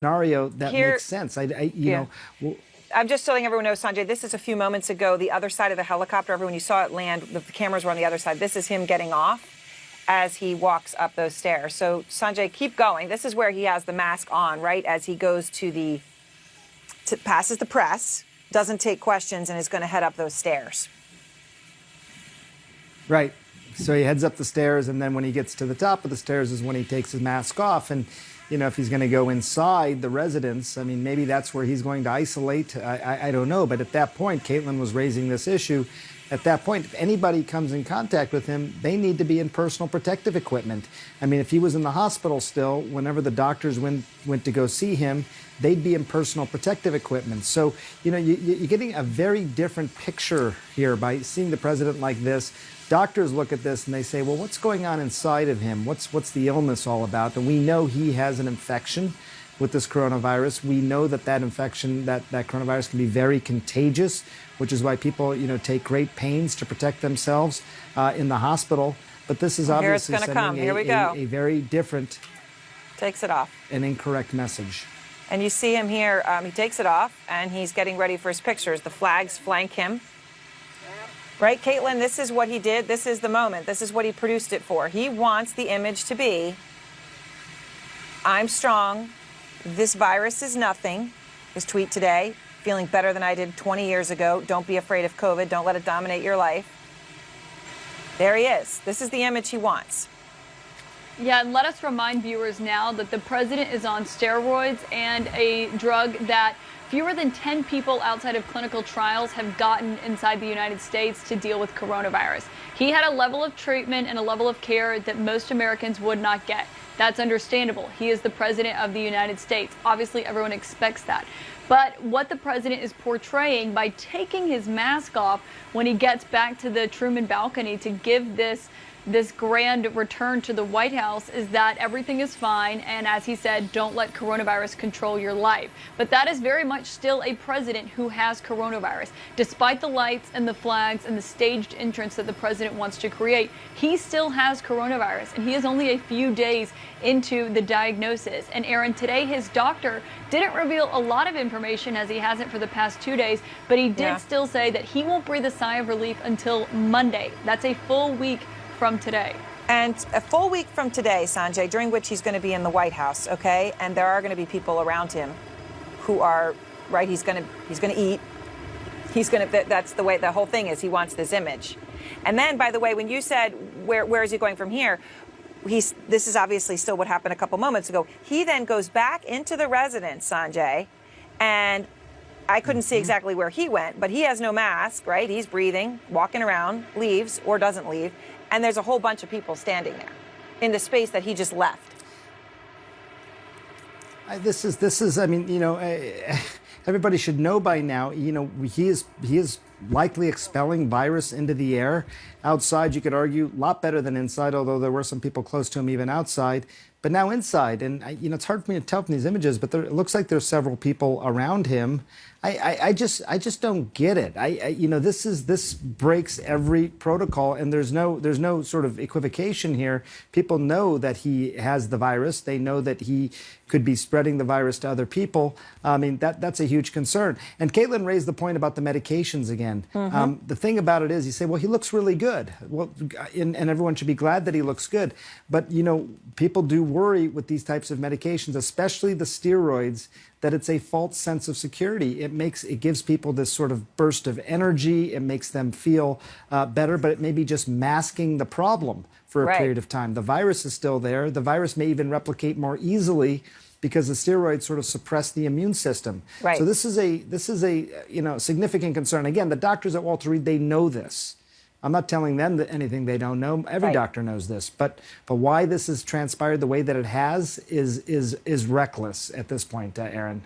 scenario that Here, makes sense. yeah. Well, I'm just letting everyone know, Sanjay, this is a few moments ago, the other side of the helicopter. Everyone, you saw it land, the cameras were on the other side. This is him getting off as he walks up those stairs. So, Sanjay, keep going. This is where he has the mask on, right? As he goes passes the press, doesn't take questions, and is going to head up those stairs. right. So he heads up the stairs, and then when he gets to the top of the stairs is when he takes his mask off. And, if he's going to go inside the residence, I mean, maybe that's where he's going to isolate. I don't know. But at that point, Caitlin was raising this issue. At that point, if anybody comes in contact with him, they need to be in personal protective equipment. I mean, if he was in the hospital still, whenever the doctors went to go see him, they'd be in personal protective equipment. So, you're getting a very different picture here by seeing the president like this. Doctors look at this and they say, well, what's going on inside of him? What's the illness all about? And we know he has an infection with this coronavirus. We know that infection, that coronavirus can be very contagious, which is why people, take great pains to protect themselves in the hospital. But this is obviously sending a very different, takes it off, an incorrect message. And you see him here, he takes it off and he's getting ready for his pictures. The flags flank him. Right, Caitlin, this is what he did. This is the moment. This is what he produced it for. He wants the image to be, I'm strong. This virus is nothing. His tweet today, feeling better than I did 20 years ago. Don't be afraid of COVID. Don't let it dominate your life. There he is. This is the image he wants. Yeah, and let us remind viewers now that the president is on steroids and a drug that fewer than 10 people outside of clinical trials have gotten inside the United States to deal with coronavirus. He had a level of treatment and a level of care that most Americans would not get. That's understandable. He is the president of the United States. Obviously, everyone expects that. But what the president is portraying by taking his mask off when he gets back to the Truman balcony to give this grand return to the White House is that everything is fine, and as he said, don't let coronavirus control your life. But that is very much still a president who has coronavirus. Despite the lights and the flags and the staged entrance that the president wants to create, he still has coronavirus, and he is only a few days into the diagnosis. And Aaron, today his doctor didn't reveal a lot of information, as he hasn't for the past 2 days, but he did still say that he won't breathe a sigh of relief until Monday. That's a full week from today. And a full week from today, Sanjay, during which he's going to be in the White House, okay? And there are going to be people around him who are, right, he's going to eat. That's the way the whole thing is. He wants this image. And then, by the way, when you said, where is he going from here? This is obviously still what happened a couple moments ago. He then goes back into the residence, Sanjay, and I couldn't see exactly where he went, but he has no mask, right? He's breathing, walking around, leaves or doesn't leave. And there's a whole bunch of people standing there in the space that he just left. This is. I mean, everybody should know by now. He is likely expelling virus into the air. Outside, you could argue, a lot better than inside, although there were some people close to him even outside. But now inside, and it's hard for me to tell from these images, but it looks like there's several people around him. I just don't get it. This breaks every protocol, and there's no sort of equivocation here. People know that he has the virus. They know that he could be spreading the virus to other people. I mean, that's a huge concern. And Caitlin raised the point about the medications again. The thing about it is, you say, well, he looks really good. Well, and everyone should be glad that he looks good. But people do worry with these types of medications, especially the steroids, that it's a false sense of security. It gives people this sort of burst of energy. It makes them feel better, but it may be just masking the problem for a period of time. The virus is still there. The virus may even replicate more easily because the steroids sort of suppress the immune system. Right. So this is a significant concern. Again, the doctors at Walter Reed, they know this. I'm not telling them that anything they don't know. Every doctor knows this, but why this has transpired the way that it has is reckless at this point, Aaron.